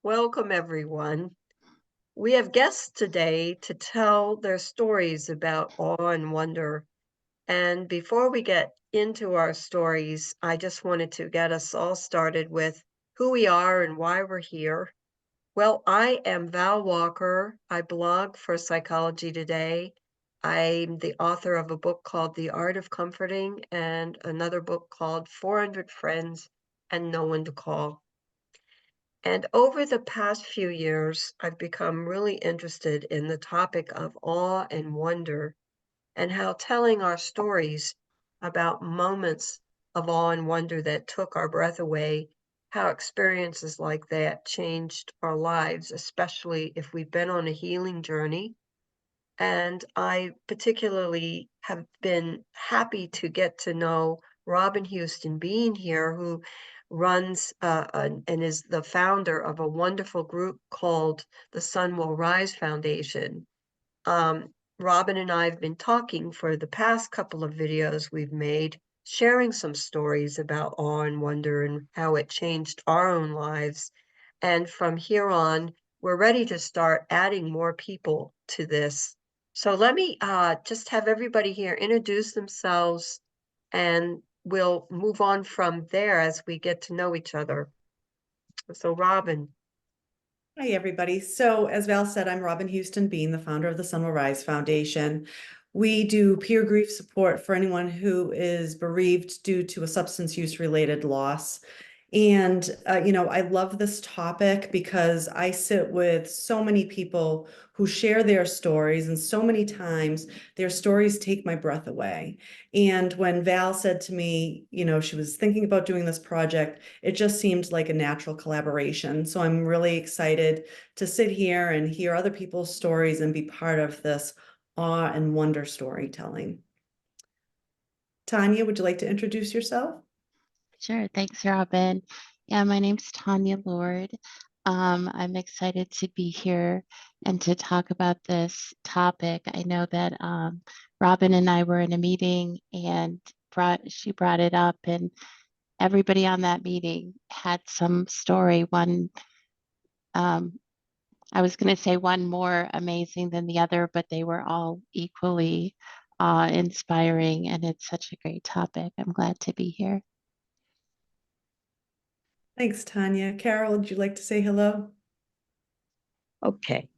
Welcome, everyone. We have guests today to tell their stories about awe and wonder. And before we get into our stories, I just wanted to get us all started with who we are and why we're here. Well, I am Val Walker. I blog for Psychology Today. I'm the author of a book called The Art of Comforting and another book called 400 Friends and No One to Call. And over the past few years, I've become really interested in the topic of awe and wonder and how telling our stories about moments of awe and wonder that took our breath away, how experiences like that changed our lives, especially if we've been on a healing journey. And I particularly have been happy to get to know Robyn Houston Bean here, who runs and is the founder of a wonderful group called the Sun Will Rise Foundation. Robyn and I have been talking for the past couple of videos we've made, sharing some stories about awe and wonder and how it changed our own lives. And from here on, we're ready to start adding more people to this. So let me just have everybody here introduce themselves, and we'll move on from there as we get to know each other. So Robyn. Hi, everybody. So as Val said, I'm Robyn Houston Bean, the founder of the Sun Will Rise Foundation. We do peer grief support for anyone who is bereaved due to a substance use related loss. And, I love this topic because I sit with so many people who share their stories, and so many times their stories take my breath away. And when Val said to me, she was thinking about doing this project, it just seemed like a natural collaboration. So I'm really excited to sit here and hear other people's stories and be part of this awe and wonder storytelling. Tanya, would you like to introduce yourself? Sure. Thanks, Robyn. Yeah, my name's Tanya Lord. I'm excited to be here and to talk about this topic. I know that Robyn and I were in a meeting and she brought it up, and everybody on that meeting had some story. Um, I was going to say one more amazing than the other, but they were all equally inspiring, and it's such a great topic. I'm glad to be here. Thanks, Tanya. Carol, would you like to say hello? Okay.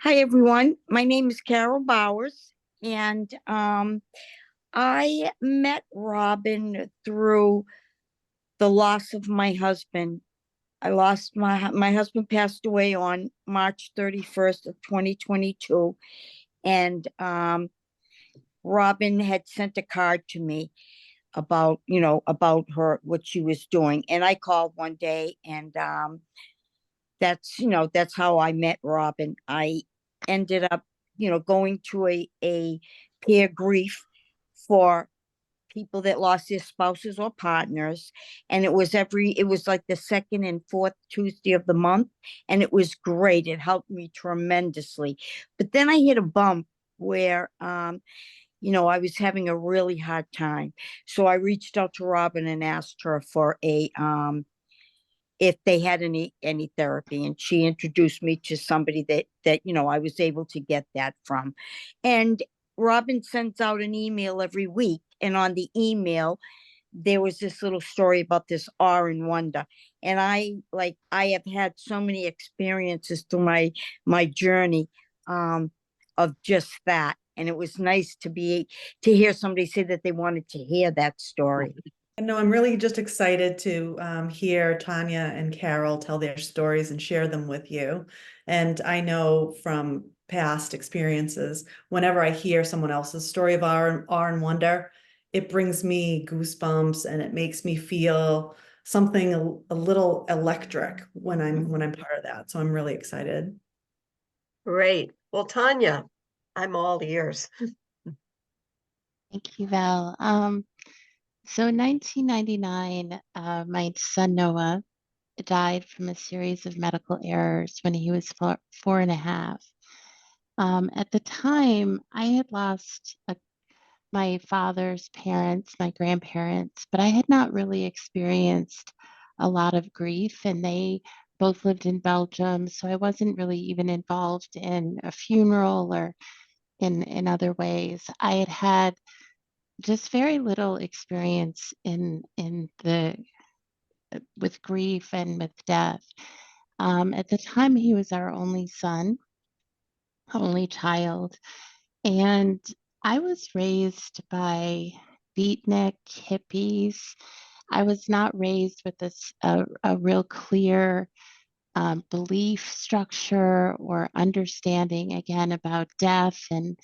Hi, everyone. My name is Carol Bowers, and I met Robyn through the loss of my husband. I lost my husband passed away on March 31st of 2022, and Robyn had sent a card to me about her, what she was doing, and I called one day, and that's how I met Robyn. I ended up, going to a peer grief for people that lost their spouses or partners. And it was like the second and fourth Tuesday of the month. And it was great. It helped me tremendously. But then I hit a bump where, I was having a really hard time. So I reached out to Robyn and asked her for if they had any therapy, and she introduced me to somebody that I was able to get that from. And Robyn sends out an email every week, and on the email there was this little story about this awe and wonder. And I have had so many experiences through my journey of just that, and it was nice to hear somebody say that they wanted to hear that story. No, I'm really just excited to hear Tanya and Carol tell their stories and share them with you. And I know from past experiences, whenever I hear someone else's story of awe and wonder, it brings me goosebumps and it makes me feel something a little electric when I'm part of that. So I'm really excited. Great. Well, Tanya, I'm all ears. Thank you, Val. So in 1999, my son Noah died from a series of medical errors when he was four and a half. At the time, I had lost my father's parents, my grandparents, but I had not really experienced a lot of grief, and they both lived in Belgium, so I wasn't really even involved in a funeral or in other ways. I had had just very little experience in the with grief and with death. At the time, he was our only son, only child, and I was raised by beatnik hippies. I was not raised with a real clear belief structure or understanding again about death and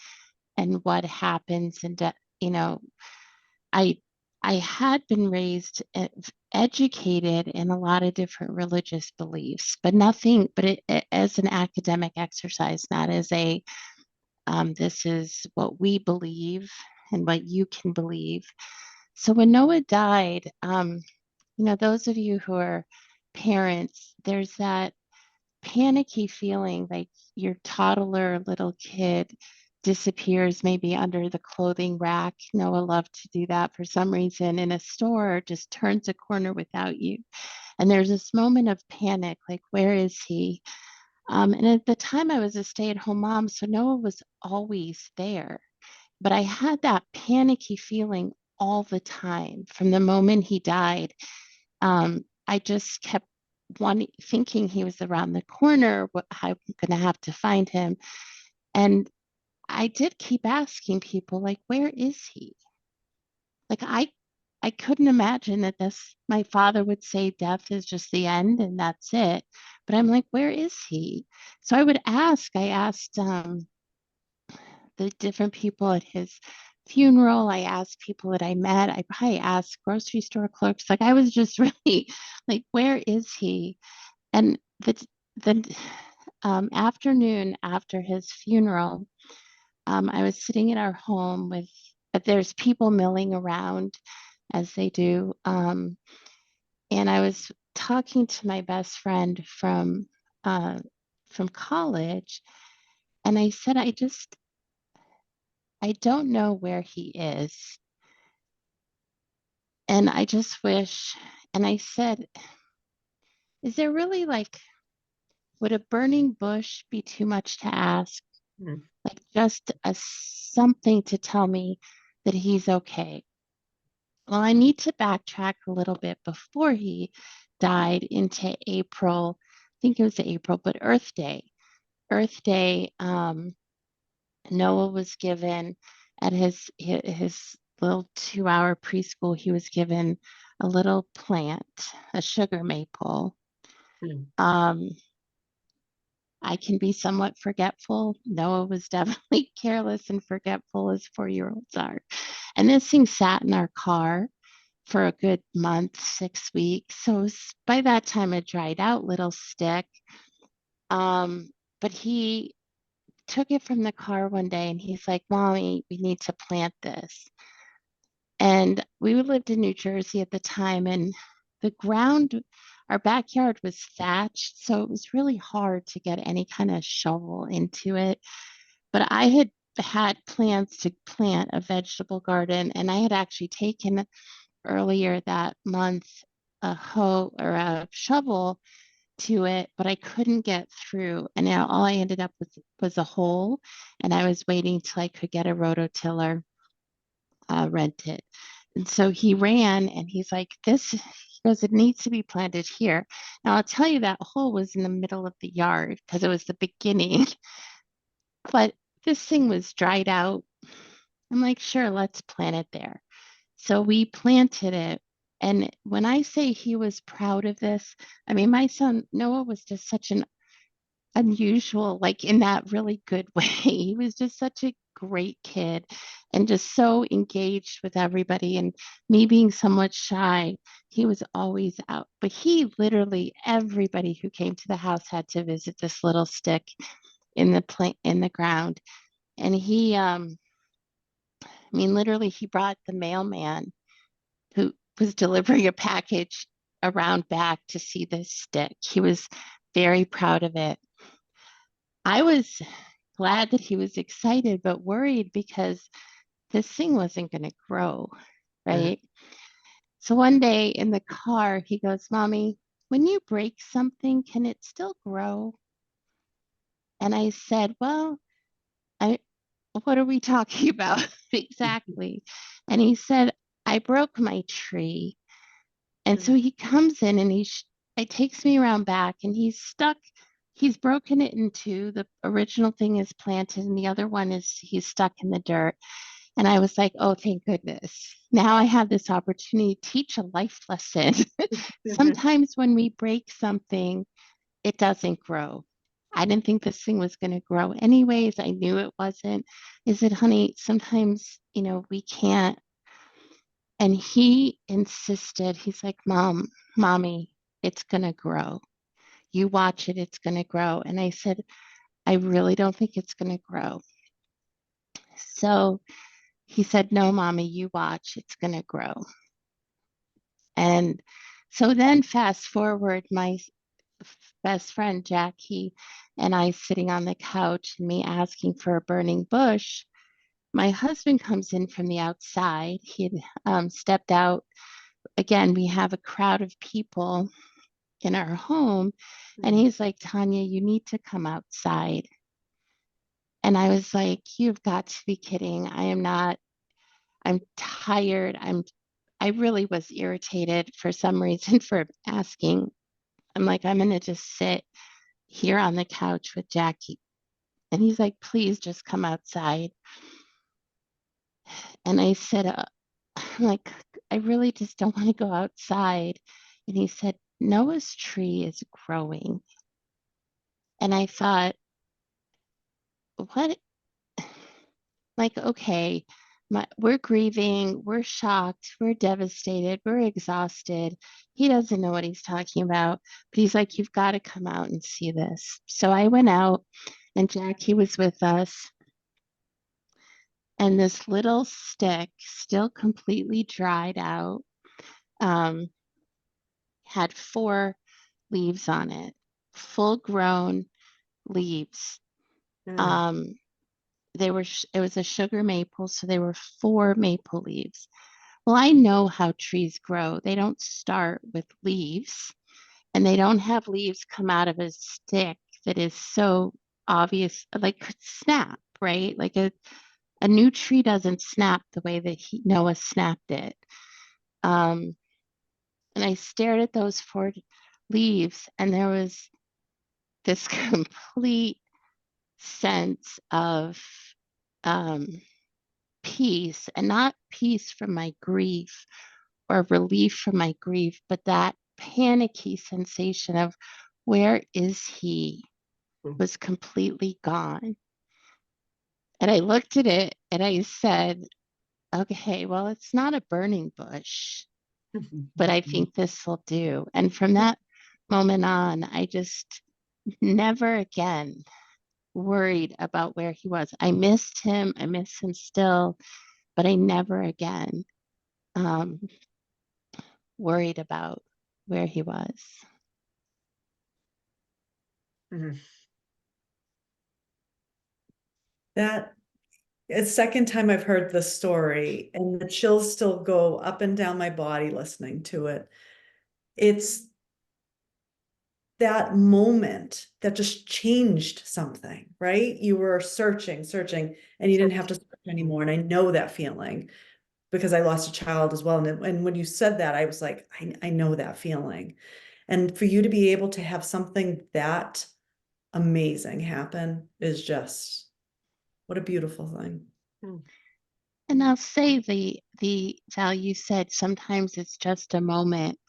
what happens and you know I I had been raised educated in a lot of different religious beliefs, but nothing but as an academic exercise, not as a this is what we believe and what you can believe. So when Noah died, those of you who are parents, there's that panicky feeling like your toddler little kid disappears maybe under the clothing rack. Noah loved to do that for some reason in a store, just turns a corner without you. And there's this moment of panic, like, where is he? And at the time, I was a stay-at-home mom, so Noah was always there. But I had that panicky feeling all the time from the moment he died. I just kept thinking he was around the corner, how I'm going to have to find him. And I did keep asking people, like, where is he? Like, I couldn't imagine that my father would say death is just the end and that's it. But I'm like, where is he? So I asked the different people at his funeral. I asked people that I met. I probably asked grocery store clerks. Like, I was just really like, where is he? And the afternoon after his funeral, I was sitting in our home there's people milling around as they do. And I was talking to my best friend from college, and I said, I don't know where he is. And I just wish, and I said, is there really would a burning bush be too much to ask? Mm. Like just something to tell me that he's okay. Well, I need to backtrack a little bit before he died into April. I think it was April, but Earth Day. Earth Day, Noah was given at his little 2-hour preschool, he was given a little plant, a sugar maple. Mm. I can be somewhat forgetful. Noah was definitely careless and forgetful as 4-year-olds are. And this thing sat in our car for a good month, 6 weeks. So by that time, it dried out, little stick. But he took it from the car one day and he's like, Mommy, we need to plant this. And we lived in New Jersey at the time, and the ground, our backyard was thatched. So it was really hard to get any kind of shovel into it. But I had plans to plant a vegetable garden, and I had actually taken earlier that month a hoe or a shovel to it, but I couldn't get through. And now all I ended up with was a hole, and I was waiting till I could get a rototiller rented. And so he ran and he's like, he goes, it needs to be planted here. Now I'll tell you that hole was in the middle of the yard because it was the beginning, but this thing was dried out. I'm like, sure, let's plant it there. So we planted it. And when I say he was proud of this, I mean, my son Noah was just such an unusual, like in that really good way. He was just such a great kid and just so engaged with everybody. And me being somewhat shy, he was always out. But he literally, everybody who came to the house had to visit this little stick in the ground. And I mean, literally, he brought the mailman who was delivering a package around back to see this stick. He was very proud of it. I was glad that he was excited, but worried because this thing wasn't going to grow, Uh, right? So one day in the car, he goes, Mommy, when you break something, can it still grow? And I said, well, I, what are we talking about exactly? And he said, I broke my tree. And so he comes in and it takes me around back and he's broken it in two. The original thing is planted and the other one is he's stuck in the dirt. And I was like, oh, thank goodness. Now I have this opportunity to teach a life lesson. Sometimes when we break something, it doesn't grow. I didn't think this thing was going to grow anyways. I knew it wasn't. Is it, honey? Sometimes, we can't. And he insisted, he's like, mommy, it's going to grow. You watch it, it's going to grow. And I said, I really don't think it's going to grow. So he said, no, mommy, you watch, it's going to grow. And so then fast forward, my best friend Jackie and I sitting on the couch and me asking for a burning bush. My husband comes in from the outside. He had stepped out. Again, we have a crowd of people in our home. And he's like, Tanya, you need to come outside. And I was like, you've got to be kidding. I am not, I'm tired. I really was irritated for some reason for asking. I'm like, I'm going to just sit here on the couch with Jackie. And he's like, please just come outside. And I said, I'm like, I really just don't want to go outside. And he said, Noah's tree is growing. And I thought, what? Like, okay, we're grieving, we're shocked, we're devastated, we're exhausted. He doesn't know what he's talking about, but he's like, you've got to come out and see this. So I went out and Jackie was with us. And this little stick, still completely dried out, had 4 leaves on it, full grown leaves. It was a sugar maple, so there were 4 maple leaves. Well, I know how trees grow. They don't start with leaves, and they don't have leaves come out of a stick that is so obvious, like could snap, right? Like a new tree doesn't snap the way that Noah snapped it. And I stared at those 4 leaves, and there was this complete sense of peace, and not peace from my grief or relief from my grief, but that panicky sensation of where is he was completely gone. And I looked at it and I said, okay, well, it's not a burning bush, but I think this will do. And from that moment on, I just never again worried about where he was. I missed him. I miss him still, but I never again worried about where he was. That it's the second time I've heard this story, and the chills still go up and down my body listening to it. It's that moment that just changed something, right? You were searching, and you didn't have to search anymore. And I know that feeling because I lost a child as well. And when you said that, I was like, I know that feeling. And for you to be able to have something that amazing happen is just, what a beautiful thing. And I'll say the value said sometimes it's just a moment.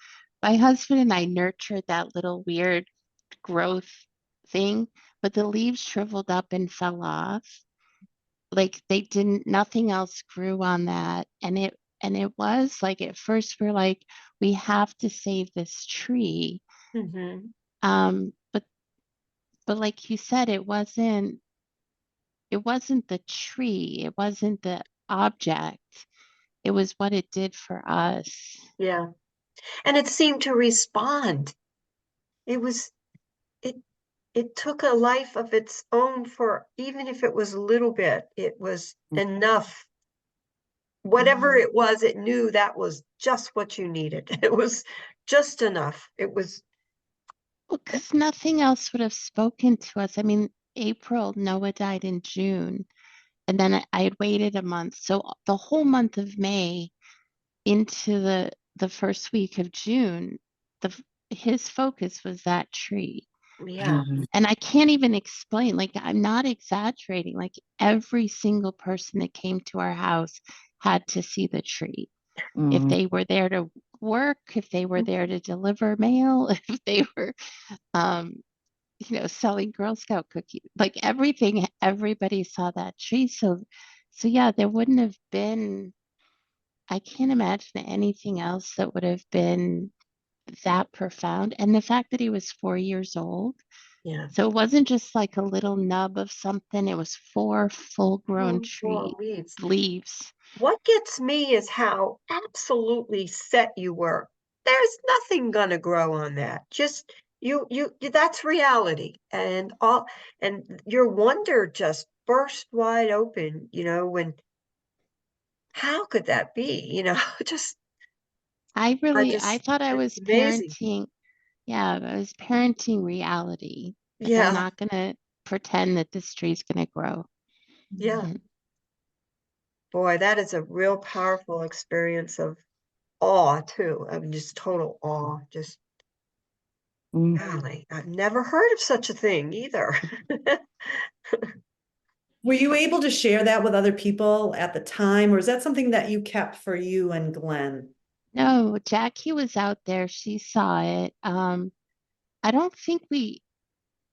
My husband and I nurtured that little weird growth thing, but the leaves shriveled up and fell off. Like nothing else grew on that. And it was like at first we're like, we have to save this tree. But like you said, it wasn't the tree, it wasn't the object, it was what it did for us. Yeah. And it seemed to respond. It took a life of its own, for even if it was a little bit, it was enough. Whatever it was, it knew that was just what you needed. It was just enough. It was Because nothing else would have spoken to us. I mean, April, Noah died in June, and then I had waited a month. So the whole month of May into the first week of June, the his focus was that tree. Yeah. And I can't even explain, like, I'm not exaggerating. Like, every single person that came to our house had to see the tree. If they were there to work, if they were there to deliver mail, if they were, um, selling Girl Scout cookies, like everything, everybody saw that tree. So yeah, there wouldn't have been, I can't imagine anything else that would have been that profound. And the fact that he was 4 years old. Yeah. So it wasn't just like a little nub of something, it was 4 full-grown More tree leaves. leaves. What gets me is how absolutely set you were. There's nothing gonna grow on that. Just that's reality. And your wonder just burst wide open, when how could that be? Just I thought I it's was amazing. parenting, yeah, I was parenting reality. Like, I'm Yeah, not gonna pretend that this tree's gonna grow. yeah. Mhm. Boy, that is a real powerful experience of awe too. I mean, just total awe. Just golly, I've never heard of such a thing either. Were you able to share that with other people at the time, or is that something that you kept for you and Glenn? No, Jackie was out there, she saw it. I don't think we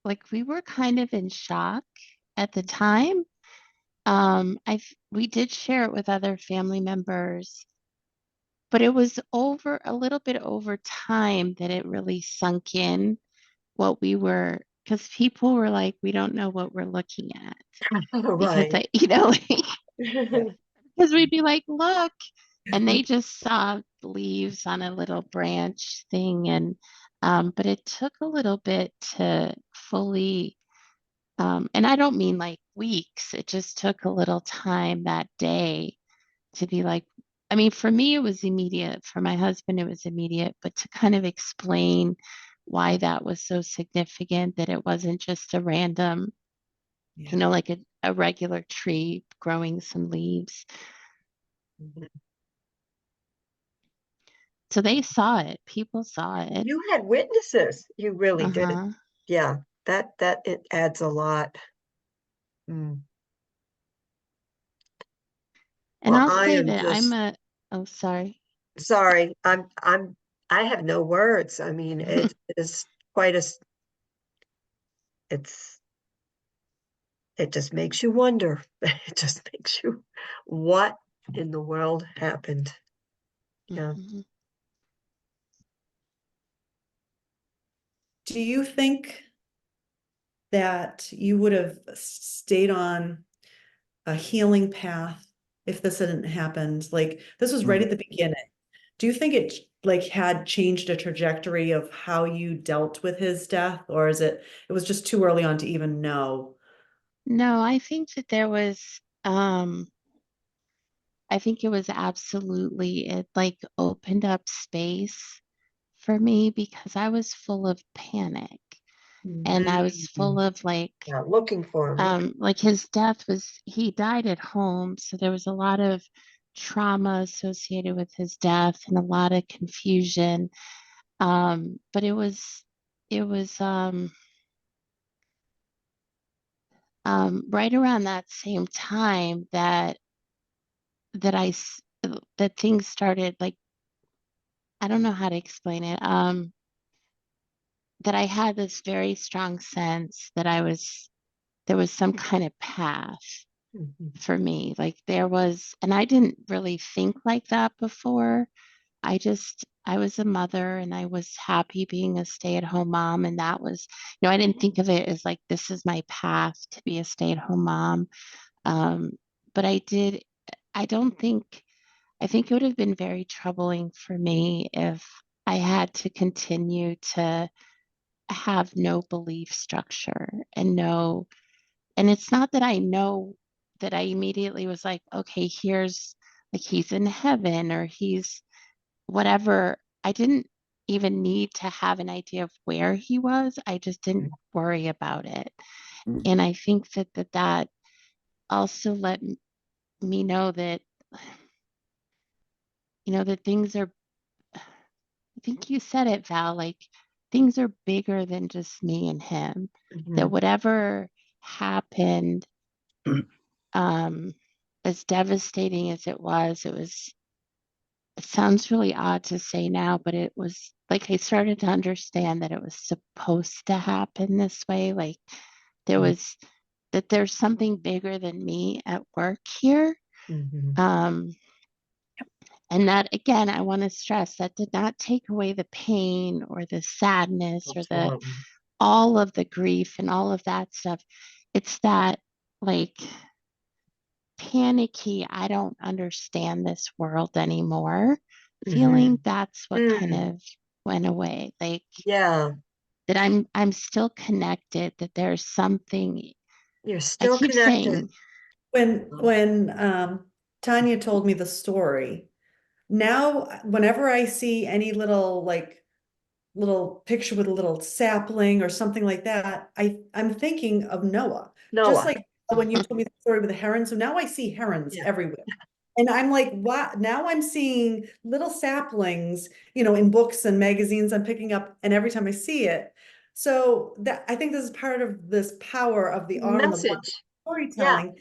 were kind of in shock at the time. We did share it with other family members, but it was over a little bit over time that it really sunk in what we were, because people were like, we don't know what we're looking at. Because Right. Yeah. because we'd be like, look, and they just saw leaves on a little branch thing. But it took a little bit to fully, and I don't mean like weeks, it just took a little time that day to be like, I mean, for me, it was immediate. For my husband, it was immediate. But to kind of explain why that was so significant, that it wasn't just a random, Yeah. like a regular tree growing some leaves. Mhm. So they saw it. People saw it. You had witnesses. You really did. Uh-huh. Yeah, that it adds a lot. Mm. And Well, I'll I say am that just oh, sorry. sorry. I have no words. I mean, it is quite it's it just makes you wonder. It just makes you, what in the world happened? Yeah. Mhm. Do you think that you would have stayed on a healing path if this hadn't happened? Like, this was right Mm. at the beginning. Do you think it like had changed a trajectory of how you dealt with his death, or it was just too early on to even know? No, I think that I think it was absolutely, it like opened up space for me because I was full of panic, and I was full Mhm. of Yeah, looking for him. like his death he died at home. So there was a lot of trauma associated with his death and a lot of confusion. But it was right around that same time that things started, like, I don't know how to explain it. That I had this very strong sense that there was some kind of path Mhm. for me. Like, there was, and I didn't really think like that before. I was a mother and I was happy being a stay-at-home mom. And that was, I didn't think of it as like, this is my path to be a stay-at-home mom. Um, but I don't think, I think it would have been very troubling for me if I had to continue to have no belief structure and it's not that I know that I immediately was like, okay, here's, like, he's in heaven or he's whatever. I didn't even need to have an idea of where he was. I just didn't worry about it. And I think that also let me know that, that things are, I think you said it, Val, like things are bigger than just me and him. That whatever happened, as devastating as it was, it sounds really odd to say now, but it was like I started to understand that it was supposed to happen this way. Like there's something bigger than me at work here. Um, and that, again, I want to stress that did not take away the pain or the sadness or all of the grief and all of that stuff. It's that, like, panicky, I don't understand this world anymore feeling. That's what kind of went away. Like, Yeah, that I'm still connected, that there's something you're I still keep connected. saying. When Tanya told me the story, now whenever I see any little picture with a little sapling or something like that, I'm thinking of Noah. Just Noah. like when you told me the story with the herons. So now I see herons Yeah. everywhere. And I'm like, wow, now I'm seeing little saplings, in books and magazines I'm picking up, and every time I see it. So that I think this is part of this power of the awe and the wonder Message. Yeah. storytelling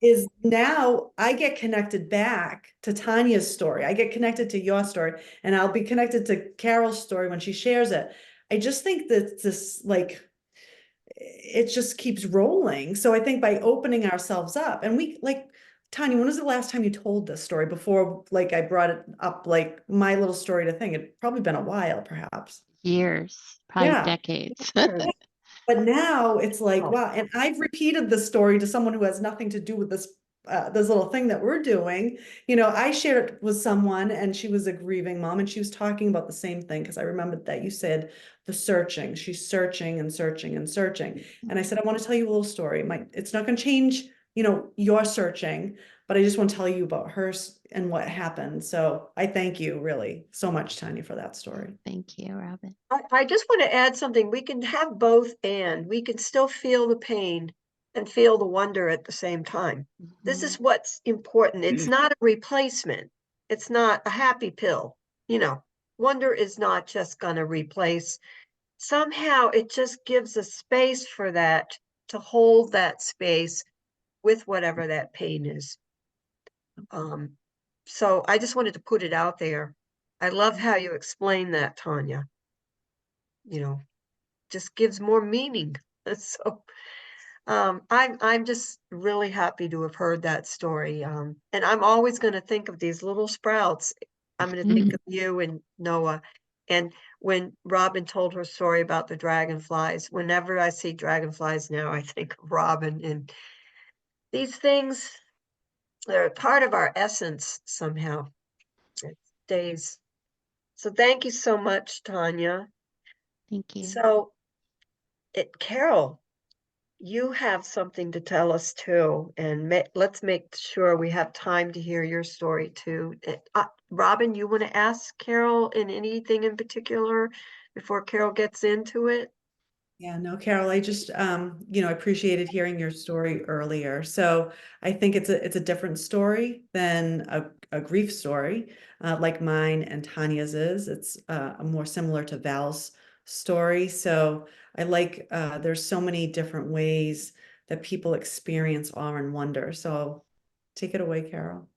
is now I get connected back to Tanya's story. I get connected to your story, and I'll be connected to Carol's story when she shares it. I just think that this, like, it just keeps rolling. So I think by opening ourselves up, and Tanya, when was the last time you told this story before, like, I brought it up, like my little story to thing? It'd probably been a while, perhaps. Years, probably Yeah. decades. But now it's like, Oh, wow. And I've repeated this story to someone who has nothing to do with this little thing that we're doing. I shared it with someone, and she was a grieving mom, and she was talking about the same thing, because I remembered that you said the searching. She's searching and searching and searching. And I said, I want to tell you a little story. It's not going to change, your searching, but I just want to tell you about hers and what happened. So I thank you really so much, Tanya, for that story. Thank you, Robyn. I just want to add something. We can have both, and we can still feel the pain and feel the wonder at the same time. This is what's important. It's not a replacement. It's not a happy pill. Wonder is not just going to replace. Somehow it just gives a space for that, to hold that space with whatever that pain is. So I just wanted to put it out there. I love how you explain that, Tanya. Just gives more meaning. So I'm just really happy to have heard that story. And I'm always going to think of these little sprouts. I'm going to think of you and Noah. And when Robyn told her story about the dragonflies, whenever I see dragonflies now, I think of Robyn. And these things, they're part of our essence somehow. It stays. So thank you so much, Tanya. Thank you. So, Carol, you have something to tell us too, and let's make sure we have time to hear your story too. Robyn, you want to ask Carol in anything in particular before Carol gets into it? Yeah, no, Carol, I just, appreciated hearing your story earlier. So I think it's a different story than a grief story, like mine and Tanya's is. It's more similar to Val's story. So I like, there's so many different ways that people experience awe and wonder. So take it away, Carol.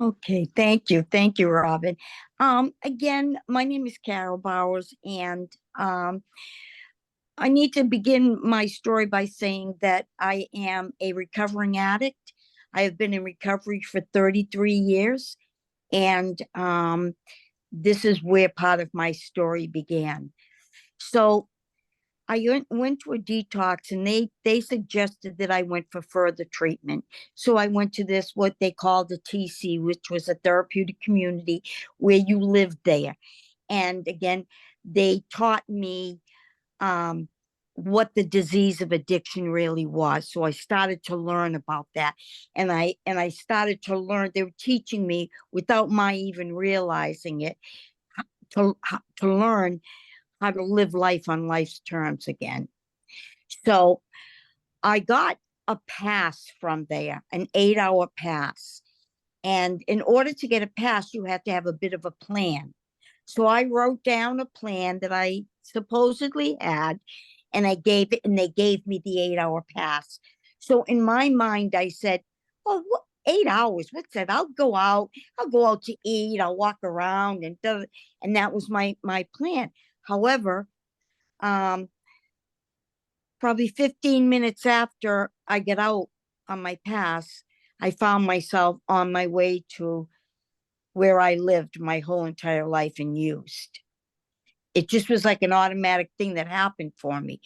Okay, thank you. Thank you, Robyn. Again, my name is Carol Bowers, and I need to begin my story by saying that I am a recovering addict. I have been in recovery for 33 years, and this is where part of my story began. So I went to a detox, and they suggested that I went for further treatment. So I went to this, what they called a TC, which was a therapeutic community where you lived there. And again, they taught me what the disease of addiction really was. So I started to learn about that. And I started to learn, they were teaching me without my even realizing it, to learn how to live life on life's terms again. So I got a pass from there, an 8-hour pass. And in order to get a pass, you have to have a bit of a plan. So I wrote down a plan that I supposedly had, and I gave it, and they gave me the 8-hour pass. So in my mind, I said, "Oh, 8 hours? What's that? I'll go out. I'll go out to eat. I'll walk around, and that was my plan." However, um, probably 15 minutes after I get out on my pass, I found myself on my way to where I lived my whole entire life and used. It just was like an automatic thing that happened for me.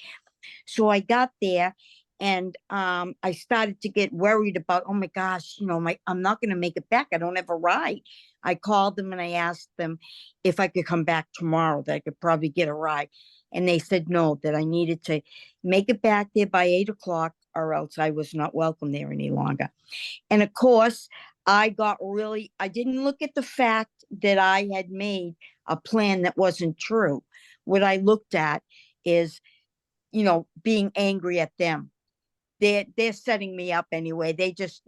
So I got there, and I started to get worried about, oh my gosh, I'm not going to make it back. I don't have a ride. I called them and I asked them if I could come back tomorrow, that I could probably get a ride. And they said no, that I needed to make it back there by 8 o'clock, or else I was not welcome there any longer. And of course, I didn't look at the fact that I had made a plan that wasn't true. What I looked at is, being angry at them. They're setting me up anyway. They just,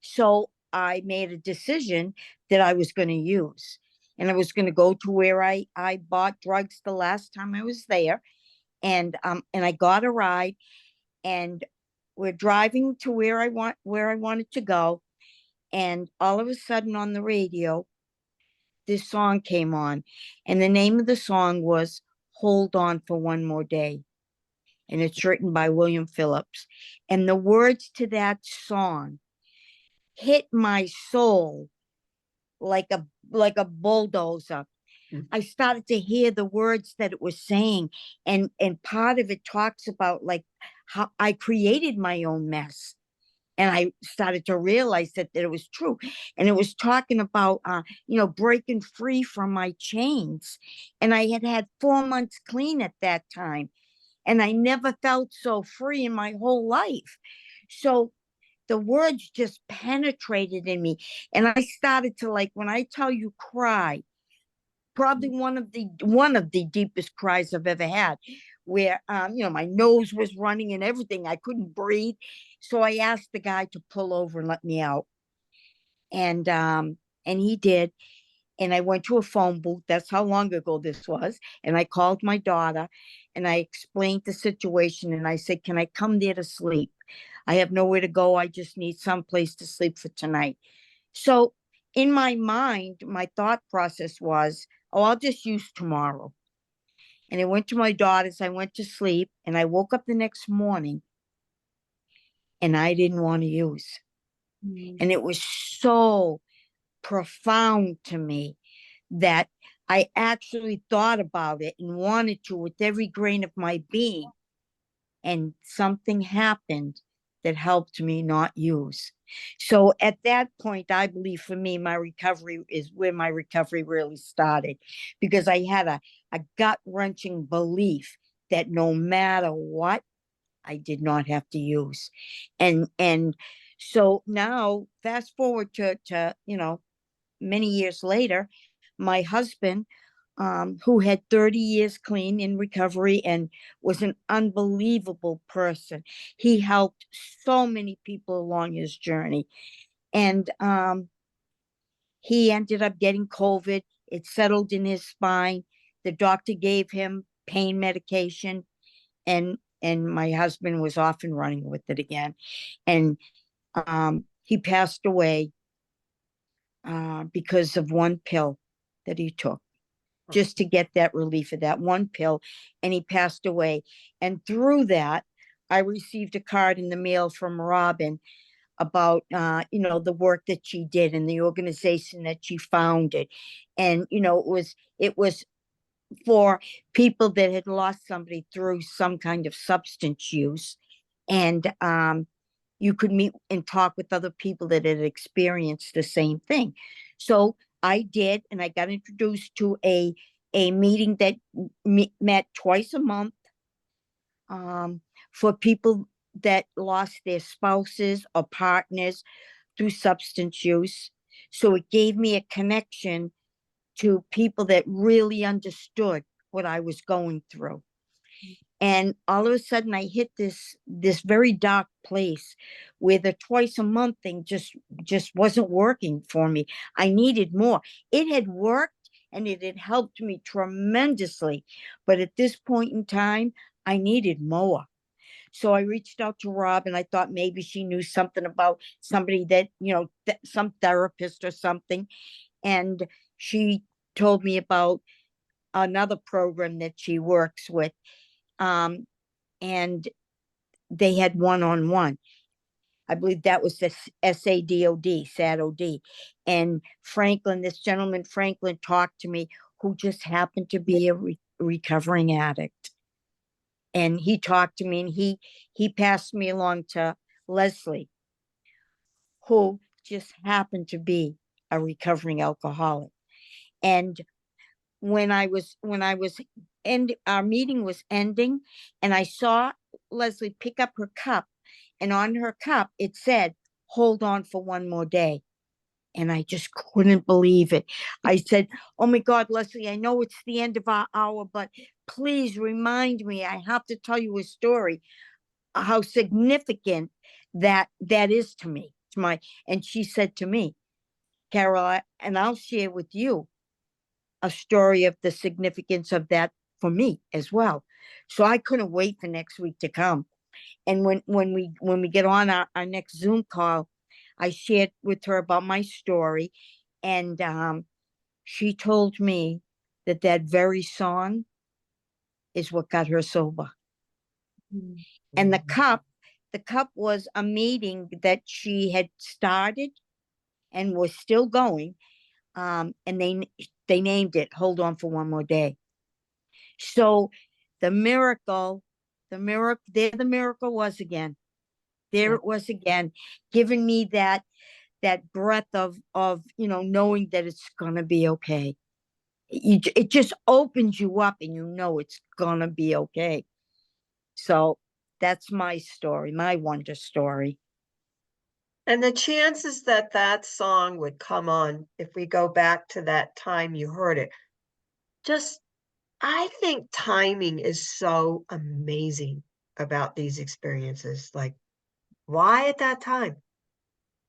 so I made a decision that I was going to use. And I was going to go to where I bought drugs the last time I was there. And I got a ride, and we're driving to where I wanted to go. And all of a sudden on the radio, this song came on, and the name of the song was "Hold On for One More Day." And it's written by William Phillips. And the words to that song hit my soul like a bulldozer. Mm. I started to hear the words that it was saying, and part of it talks about like how I created my own mess. And I started to realize that it was true. And it was talking about, breaking free from my chains. And I had 4 months clean at that time. And I never felt so free in my whole life. So the words just penetrated in me. And I started to, like, when I tell you, cry, probably one of the deepest cries I've ever had, where my nose was running and everything. I couldn't breathe. So I asked the guy to pull over and let me out. And he did. And I went to a phone booth. That's how long ago this was. And I called my daughter and I explained the situation. And I said, "Can I come there to sleep? I have nowhere to go. I just need some place to sleep for tonight." So in my mind, my thought process was, oh, I'll just use tomorrow. And I went to my daughter's. I went to sleep, and I woke up the next morning and I didn't want to use. And it was so profound to me that I actually thought about it and wanted to with every grain of my being. And something happened that helped me not use. So at that point, I believe for me, my recovery is where my recovery really started, because I had a gut-wrenching belief that no matter what, I did not have to use. And so now fast forward to many years later, my husband, who had 30 years clean in recovery and was an unbelievable person. He helped so many people along his journey. And he ended up getting COVID. It settled in his spine. The doctor gave him pain medication, and my husband was off and running with it again. And he passed away because of one pill that he took, just to get that relief of that one pill. And he passed away. And through that, I received a card in the mail from Robyn about the work that she did and the organization that she founded. And it was for people that had lost somebody through some kind of substance use. And you could meet and talk with other people that had experienced the same thing. So I did, and I got introduced to a meeting that met twice a month for people that lost their spouses or partners through substance use. So it gave me a connection to people that really understood what I was going through. And all of a sudden I hit this very dark place where the twice a month thing just wasn't working for me. I needed more. It had worked and it had helped me tremendously, but at this point in time I needed more. So I reached out to Rob, and I thought maybe she knew something about somebody that, some therapist or something. And she told me about another program that she works with. And they had one-on-one. I believe that was the SADOD, SADOD. And Franklin, this gentleman, Franklin, talked to me, who just happened to be a recovering addict. And he talked to me, and he passed me along to Leslie, who just happened to be a recovering alcoholic. And when I was our meeting was ending, and I saw Leslie pick up her cup, and on her cup it said, "Hold on for one more day." And I just couldn't believe it. I said, "Oh my God, Leslie, I know it's the end of our hour, but please remind me. I have to tell you a story, how significant that is to me." And she said to me, "Carol, and I'll share with you a story of the significance of that for me as well." So I couldn't wait for next week to come. And when we get on our next Zoom call, I shared with her about my story. And she told me that very song is what got her sober. And the cup was a meeting that she had started and was still going. And they named it "Hold On for One More Day." So the miracle was again. There Yeah. it was again, giving me that breath of knowing that it's gonna be okay. It just opens you up, and it's gonna be okay. So that's my story, my wonder story. And the chances that that song would come on, if we go back to that time you heard it, just I think timing is so amazing about these experiences. Like, why at that time?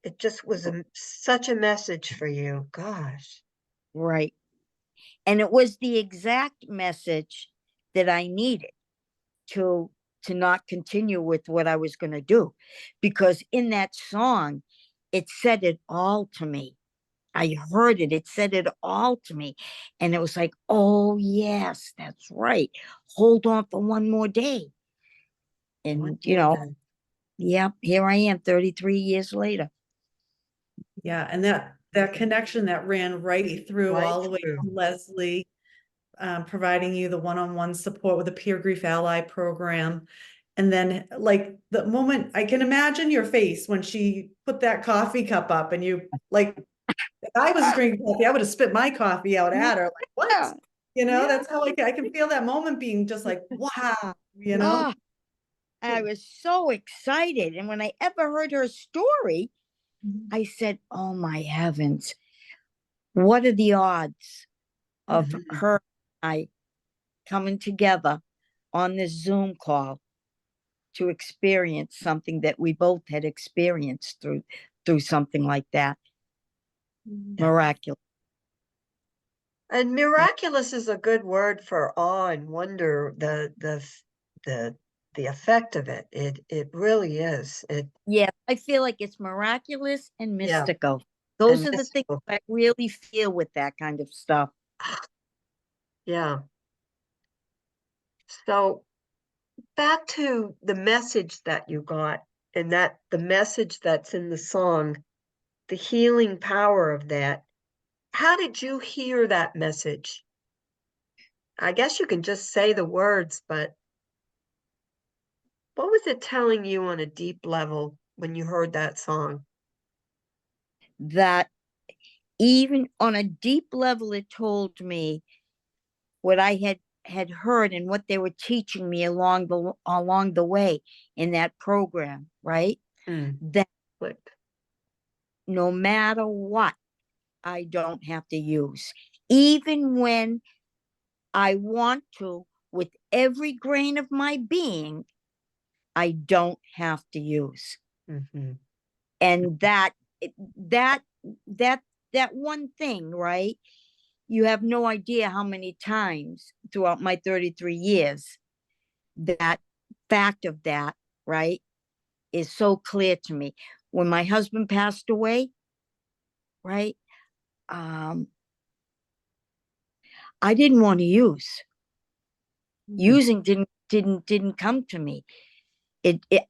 It just was such a message for you. Gosh. Right. And it was the exact message that I needed to not continue with what I was going to do, because in that song it said it all to me. I heard it. It said it all to me. And it was like, oh, yes, that's right. Hold on for one more day. One And, more day. yeah, here I am 33 years later. Yeah, and that connection that ran right through Right all the way through. from Leslie, providing you the one-on-one support with the Peer Grief Ally program. And then, like, the moment, I can imagine your face when she put that coffee cup up, and you, like, if I was drinking coffee, I would have spit my coffee out at her. Like, Yeah. what? Yeah. That's how I can feel that moment being just like, wow, Oh, I was so excited. And when I ever heard her story, I said, oh my heavens, what are the odds of Mhm. her and I coming together on this Zoom call to experience something that we both had experienced through something like that? Yeah. Miraculous. And miraculous is a good word for awe and wonder, the effect of it. It really is. Yeah, I feel like it's miraculous and Yeah, mystical. Those and are the things mystical. I really feel with that kind of stuff. Yeah. So back to the message that you got, and that the message that's in the song, the healing power of that. How did you hear that message? I guess you can just say the words, but what was it telling you on a deep level when you heard that song? That even on a deep level, it told me what I had heard and what they were teaching me along the way in that program, right? Mm, That clicked. no matter what, I don't have to use. even when I want to, with every grain of my being, I don't have to use. Mhm. And that that that one thing, right? You have no idea how many times throughout my 33 years that fact of that, right, is so clear to me. When my husband passed away, right, I didn't want to use. Using didn't come to me.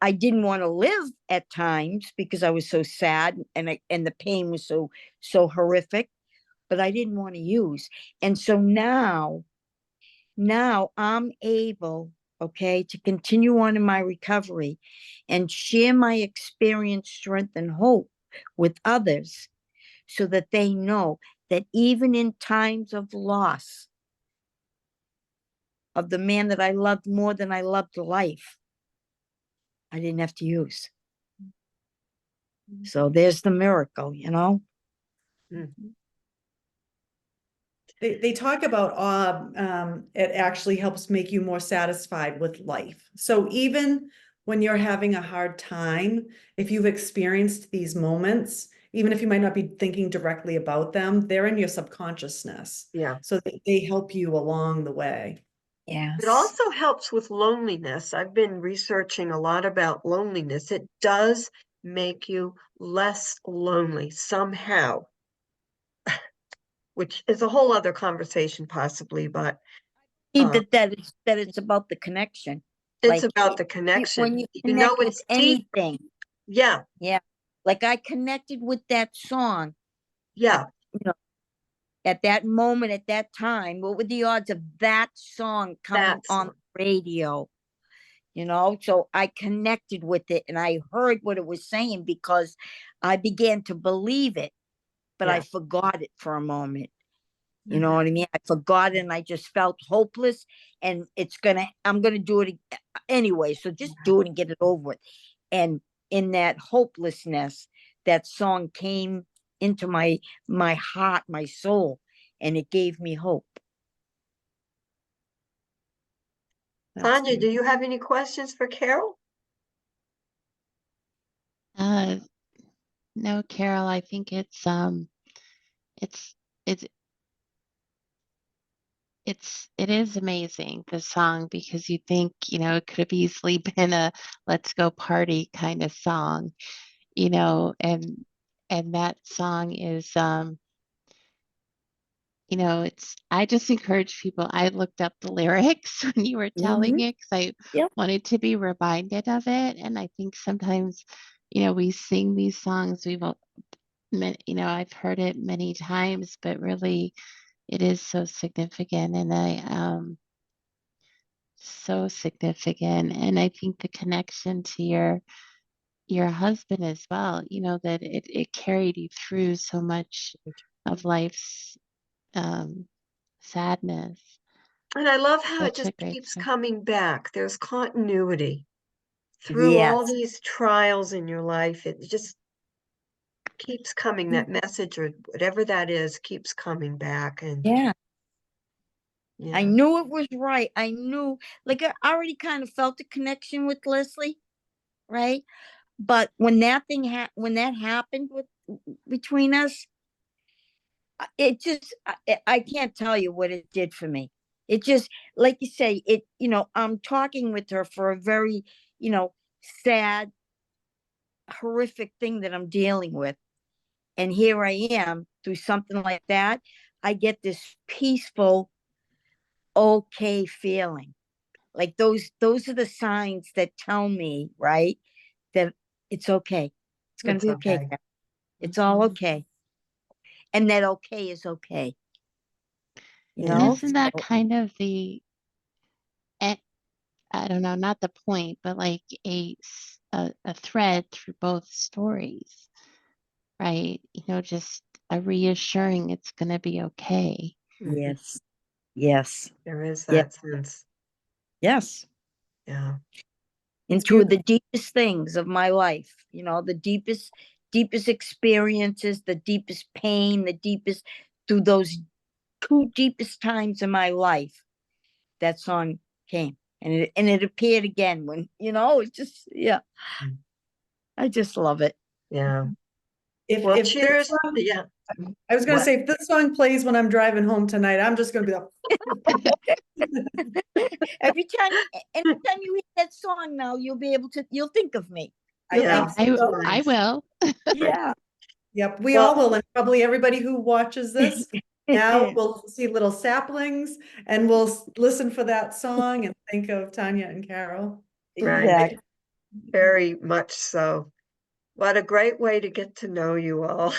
I didn't want to live at times because I was so sad, and the pain was so horrific, but I didn't want to use. And so now I'm able, okay, to continue on in my recovery and share my experience, strength, and hope with others so that they know that even in times of loss of the man that I loved more than I loved life, I didn't have to use. So there's the miracle, you know? They talk about it actually helps make you more satisfied with life. So even when you're having a hard time, if you've experienced these moments, even if you might not be thinking directly about them, they're in your subconsciousness. Yeah. So they help you along the way. Yes. It also helps with loneliness. I've been researching a lot about loneliness. It does make you less lonely somehow, which is a whole other conversation possibly, but that it's about the connection. it's Like about the when connection. you You know, connect with it's deep. anything. Yeah, Yeah. Like I connected with that song yeah, you know, at that moment, at that time. What were the odds of that song coming that's on the radio? So I connected with it and I heard what it was saying because I began to believe it, but I yeah. forgot it for a moment. You know what I mean? I forgot it and I just felt hopeless, and I'm gonna do it anyway. So just do it and get it over with. And in that hopelessness, that song came into my heart, my soul, and it gave me hope. That's Tanya, do beautiful. you have any questions for Carol? Uh, no, Carol, I think it's it's it is amazing, the song, because you think, it could have easily been a let's go party kind of song, and that song is I just encourage people. I looked up the lyrics when you were telling Mm-hmm. it because I Yep. wanted to be reminded of it. And I think sometimes, we sing these songs, I've heard it many times, but really it is so significant. And so significant. And I think the connection to your husband as well, that it carried you through so much of life's sadness. And I love how it Such a just great keeps story. coming back. There's continuity through all Yes. these trials in your life. It just keeps coming. That message or whatever that is keeps coming back. And Yeah. I yeah, knew it was right. I knew, like, I already kind of felt a connection with Leslie, right? But when when that happened between us, it just I can't tell you what it did for me. It just, like you say, I'm talking with her for a very, sad, horrific thing that I'm dealing with. And here I am through something like that. I get this peaceful, okay feeling. Like those are the signs that tell me, right, that it's okay. It's gonna it's be okay. okay. It's all okay. And that okay is okay. And Yeah. isn't that So, kind of eh, I don't know, not the point, but like a thread through both stories, right? Just a reassuring it's going to be okay. Mhm. yes. Yes. There is Yes. that sense. Yes. Yeah. It's Into the beautiful. deepest things of my life, the deepest experiences, the deepest pain, the deepest through those two deepest times in my life, that song came, and it appeared again when, it's just, yeah, I just love it. Yeah. If Well, if this cheers. song, Yeah. I was gonna What? say, if this song plays when I'm driving home tonight, I'm just gonna be like, Anytime you hear that song now, you'll think of me. You'll Yeah. think, I will. yeah. yep, we all Well, will, and probably everybody who watches this now will see little saplings and will listen for that song and think of Tanya and Carol. right. Exactly. Very much so. What a great way to get to know you all.